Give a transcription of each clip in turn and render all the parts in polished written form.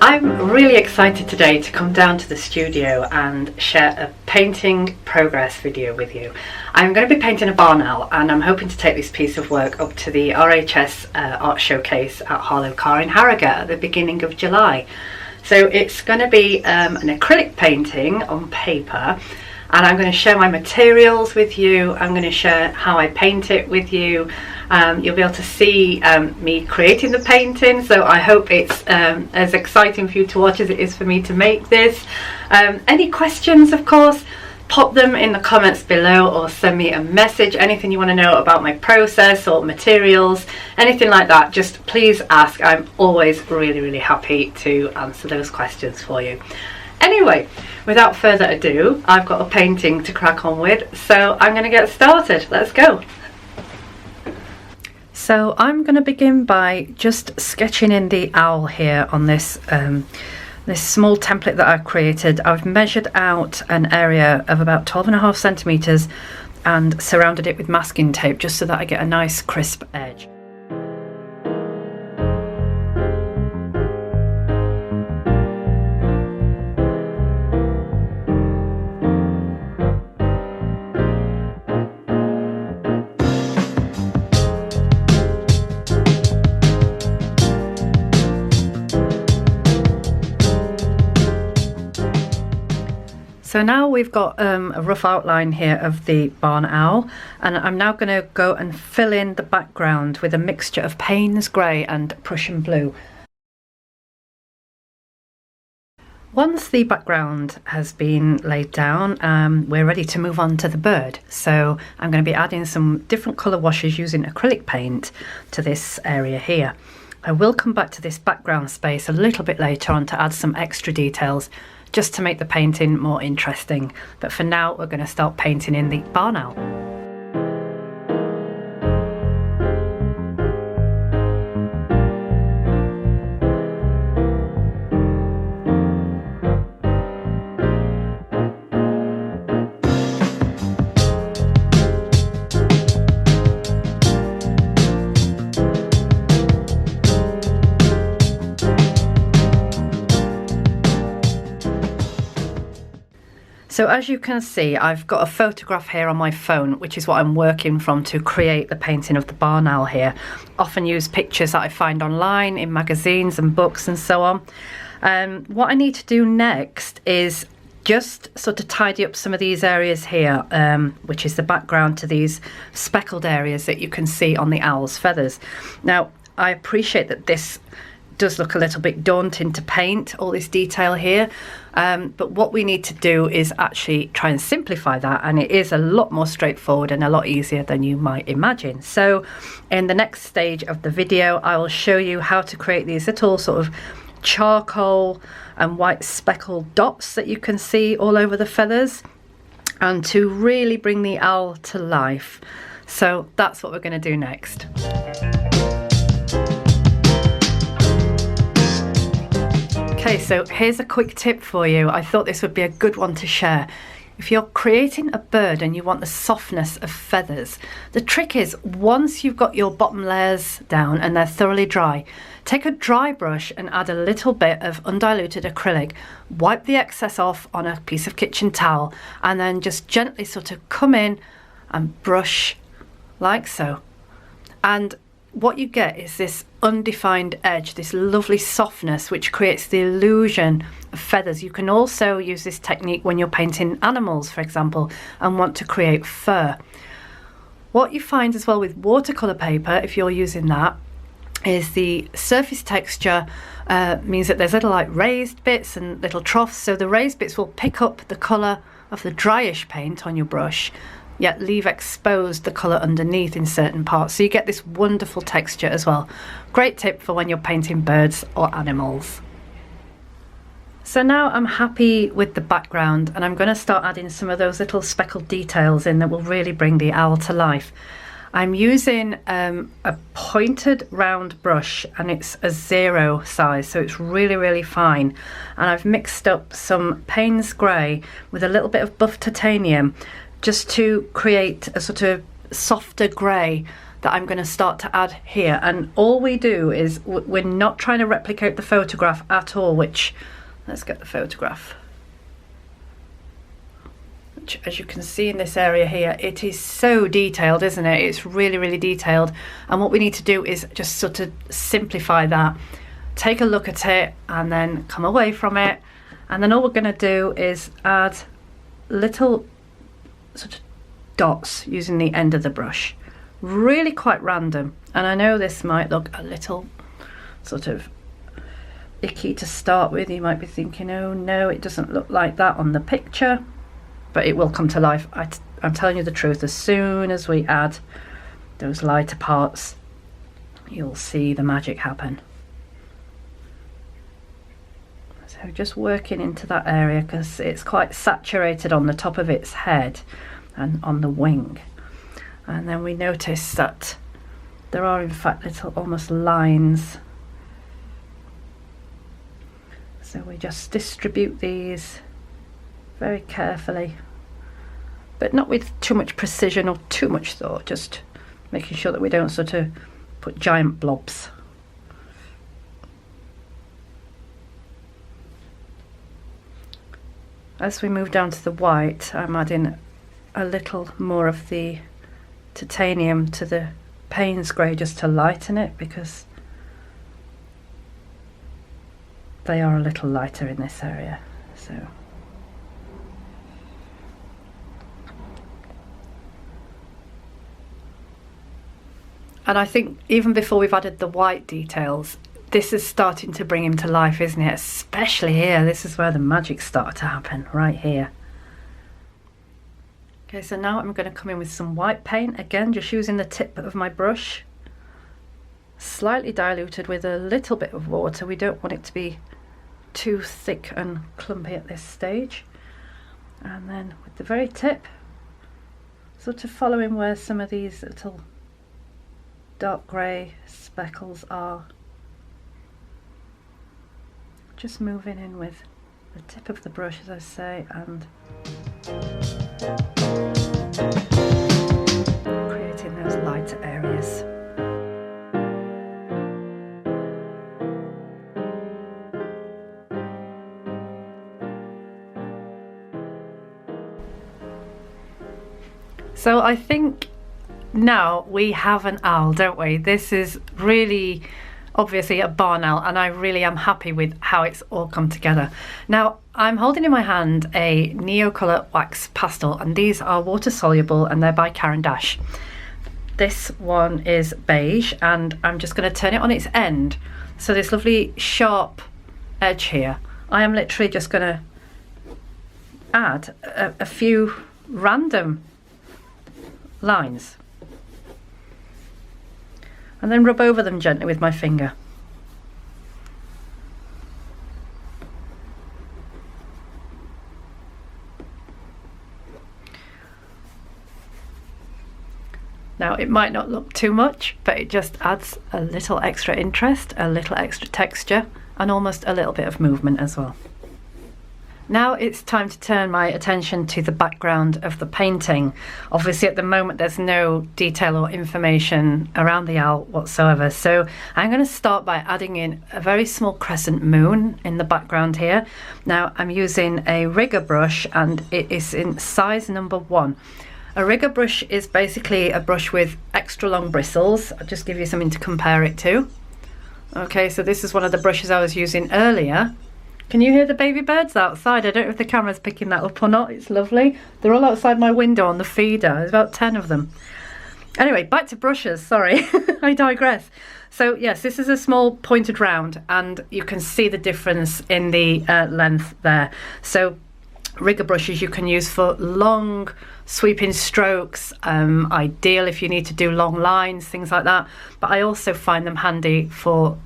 I'm really excited today to come down to the studio and share a painting progress video with you. I'm going to be painting a barn owl, and I'm hoping to take this piece of work up to the RHS Art Showcase at Harlow Car in Harrogate at the beginning of July. So it's going to be an acrylic painting on paper, and I'm going to share my materials with you. I'm going to share how I paint it with you. You'll be able to see me creating the painting, so I hope it's as exciting for you to watch as it is for me to make this. Any questions, of course, pop them in the comments below or send me a message. Anything you want to know about my process or materials, anything like that, just please ask. I'm always really happy to answer those questions for you. Anyway, without further ado, I've got a painting to crack on with, so I'm going to get started. Let's go. So I'm going to begin by just sketching in the owl here on this this small template that I've created. I've measured out an area of about 12.5 centimeters and surrounded it with masking tape just so that I get a nice crisp edge. So now we've got a rough outline here of the barn owl, and I'm now going to go and fill in the background with a mixture of Payne's Grey and Prussian Blue. Once the background has been laid down, we're ready to move on to the bird. So I'm going to be adding some different colour washes using acrylic paint to this area here. I will come back to this background space a little bit later on to add some extra details, just to make the painting more interesting. But for now, we're going to start painting in the barn owl. So as you can see, I've got a photograph here on my phone, which is what I'm working from to create the painting of the barn owl here. Often use pictures that I find online in magazines and books and so on. What I need to do next is just sort of tidy up some of these areas here, which is the background to these speckled areas that you can see on the owl's feathers. Now, I appreciate that this does look a little bit daunting to paint, all this detail here, but what we need to do is actually try and simplify that, and it is a lot more straightforward and a lot easier than you might imagine. So in the next stage of the video, I will show you how to create these little sort of charcoal and white speckled dots that you can see all over the feathers, and to really bring the owl to life. So that's what we're going to do next. Okay, so here's a quick tip for you. I thought this would be a good one to share. If you're creating a bird and you want the softness of feathers, the trick is, once you've got your bottom layers down and they're thoroughly dry, take a dry brush and add a little bit of undiluted acrylic, wipe the excess off on a piece of kitchen towel, and then just gently sort of come in and brush like so. And what you get is this undefined edge, this lovely softness, which creates the illusion of feathers. You can also use this technique when you're painting animals, for example, and want to create fur. What you find as well with watercolour paper, if you're using that, is the surface texture means that there's little like raised bits and little troughs, so the raised bits will pick up the colour of the dryish paint on your brush, yet leave exposed the colour underneath in certain parts, so you get this wonderful texture as well. Great tip for when you're painting birds or animals. So now I'm happy with the background, and I'm going to start adding some of those little speckled details in that will really bring the owl to life. I'm using a pointed round brush, and it's a 0 size, so it's really fine, and I've mixed up some Payne's Grey with a little bit of buff titanium just to create a sort of softer grey that I'm going to start to add here. And all we do is we're not trying to replicate the photograph at all, which, let's get the photograph. Which, as you can see in this area here, it is so detailed, isn't it? It's really, really detailed. And what we need to do is just sort of simplify that. Take a look at it and then come away from it. And then all we're going to do is add little sort of dots using the end of the brush. Really quite random. And I know this might look a little sort of icky to start with. You might be thinking, oh no, it doesn't look like that on the picture. But it will come to life. I'm telling you the truth. As soon as we add those lighter parts, you'll see the magic happen. So just working into that area because it's quite saturated on the top of its head and on the wing. And then we notice that there are in fact little almost lines. So we just distribute these very carefully, but not with too much precision or too much thought, just making sure that we don't sort of put giant blobs. As we move down to the white, I'm adding a little more of the titanium to the Payne's grey just to lighten it, because they are a little lighter in this area. So and I think even before we've added the white details, this is starting to bring him to life, isn't it? Especially here. This is where the magic started to happen, right here. Okay, so now I'm going to come in with some white paint, again just using the tip of my brush, slightly diluted with a little bit of water. We don't want it to be too thick and clumpy at this stage. And then with the very tip, sort of following where some of these little dark grey speckles are, just moving in with the tip of the brush, as I say, and creating those lighter areas. So I think now we have an owl, don't we? This is really obviously a barn owl, and I really am happy with how it's all come together. Now I'm holding in my hand a Neocolor wax pastel, and these are water soluble and they're by Caran d'Ache. This one is beige, and I'm just going to turn it on its end, so this lovely sharp edge here. I am literally just going to add a few random lines and then rub over them gently with my finger. Now it might not look too much, but it just adds a little extra interest, a little extra texture, and almost a little bit of movement as well. Now it's time to turn my attention to the background of the painting. Obviously at the moment there's no detail or information around the owl whatsoever, so I'm going to start by adding in a very small crescent moon in the background here. Now I'm using a rigger brush, and it is in size number 1. A rigger brush is basically a brush with extra long bristles. I'll just give you something to compare it to. Okay, so this is one of the brushes I was using earlier. Can you hear the baby birds outside? I don't know if the camera's picking that up or not. It's lovely. They're all outside my window on the feeder. There's about 10 of them. Anyway, back to brushes, sorry. I digress. So yes, this is a small pointed round, and you can see the difference in the length there. So rigger brushes you can use for long sweeping strokes, ideal if you need to do long lines, things like that. But I also find them handy for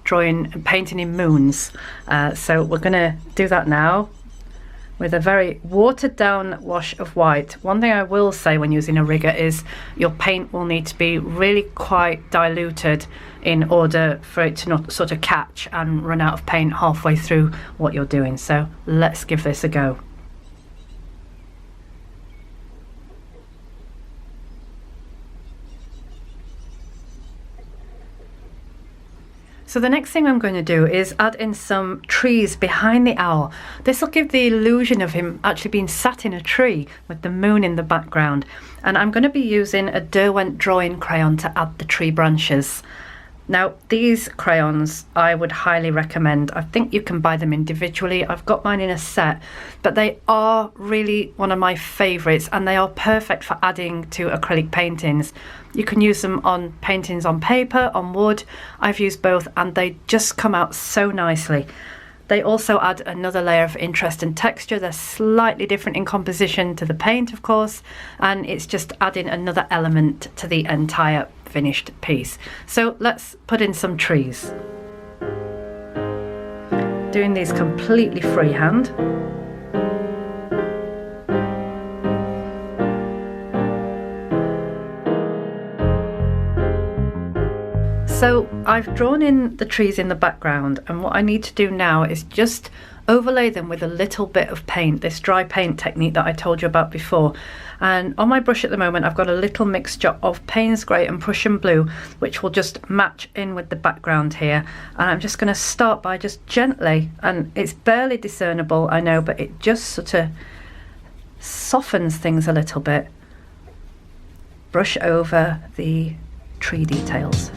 drawing and painting in moons. So we're going to do that now with a very watered down wash of white. One thing I will say when using a rigger is your paint will need to be really quite diluted in order for it to not sort of catch and run out of paint halfway through what you're doing. So let's give this a go. So the next thing I'm going to do is add in some trees behind the owl. This will give the illusion of him actually being sat in a tree with the moon in the background. And I'm going to be using a Derwent drawing crayon to add the tree branches. Now these crayons I would highly recommend. I think you can buy them individually. I've got mine in a set, but they are really one of my favourites, and they are perfect for adding to acrylic paintings. You can use them on paintings on paper, on wood. I've used both and they just come out so nicely. They also add another layer of interest and texture. They're slightly different in composition to the paint, of course, and it's just adding another element to the entire finished piece. So let's put in some trees. Doing these completely freehand. So I've drawn in the trees in the background, and what I need to do now is just overlay them with a little bit of paint, this dry paint technique that I told you about before. And on my brush at the moment I've got a little mixture of Payne's Grey and Prussian Blue, which will just match in with the background here. And I'm just going to start by just gently, and it's barely discernible, I know, but it just sort of softens things a little bit. Brush over the tree details.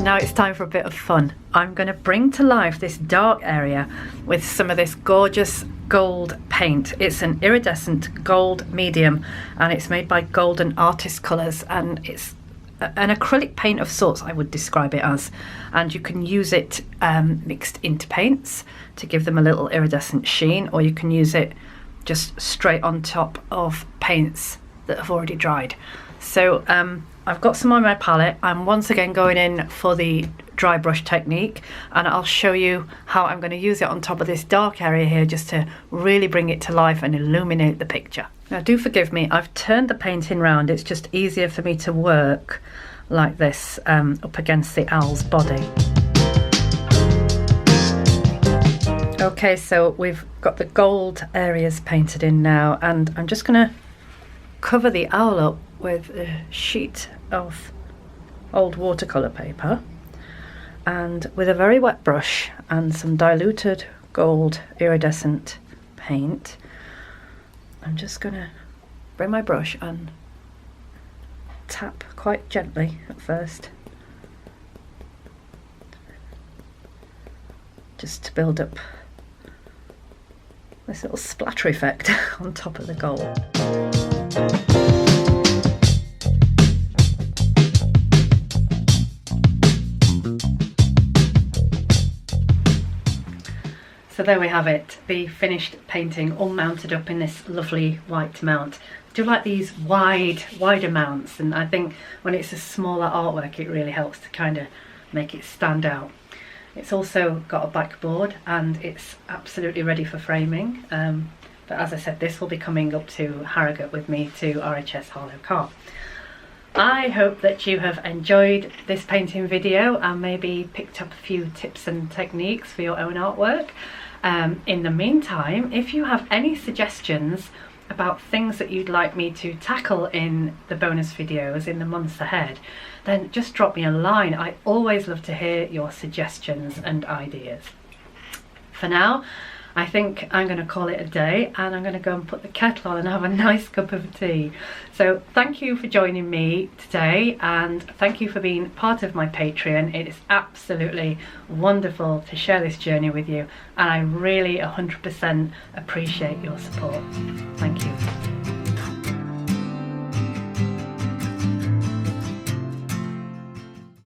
Now it's time for a bit of fun. I'm going to bring to life this dark area with some of this gorgeous gold paint. It's an iridescent gold medium, and it's made by Golden Artist Colours, and it's an acrylic paint of sorts, I would describe it as. And you can use it mixed into paints to give them a little iridescent sheen, or you can use it just straight on top of paints that have already dried. So I've got some on my palette. I'm once again going in for the dry brush technique, and I'll show you how I'm going to use it on top of this dark area here, just to really bring it to life and illuminate the picture. Now do forgive me, I've turned the painting round. It's just easier for me to work like this up against the owl's body. Okay, so we've got the gold areas painted in now, and I'm just going to cover the owl up with a sheet of old watercolour paper, and with a very wet brush and some diluted gold iridescent paint, I'm just going to bring my brush and tap quite gently at first, just to build up this little splatter effect on top of the gold. So there we have it, the finished painting all mounted up in this lovely white mount. I do like these wider mounts, and I think when it's a smaller artwork it really helps to kind of make it stand out. It's also got a backboard and it's absolutely ready for framing. But as I said, this will be coming up to Harrogate with me to RHS Harlow Car. I hope that you have enjoyed this painting video and maybe picked up a few tips and techniques for your own artwork. In the meantime, if you have any suggestions about things that you'd like me to tackle in the bonus videos in the months ahead, then just drop me a line. I always love to hear your suggestions and ideas. For now, I think I'm going to call it a day, and I'm going to go and put the kettle on and have a nice cup of tea. So thank you for joining me today, and thank you for being part of my Patreon. It is absolutely wonderful to share this journey with you, and I really 100% appreciate your support. Thank you.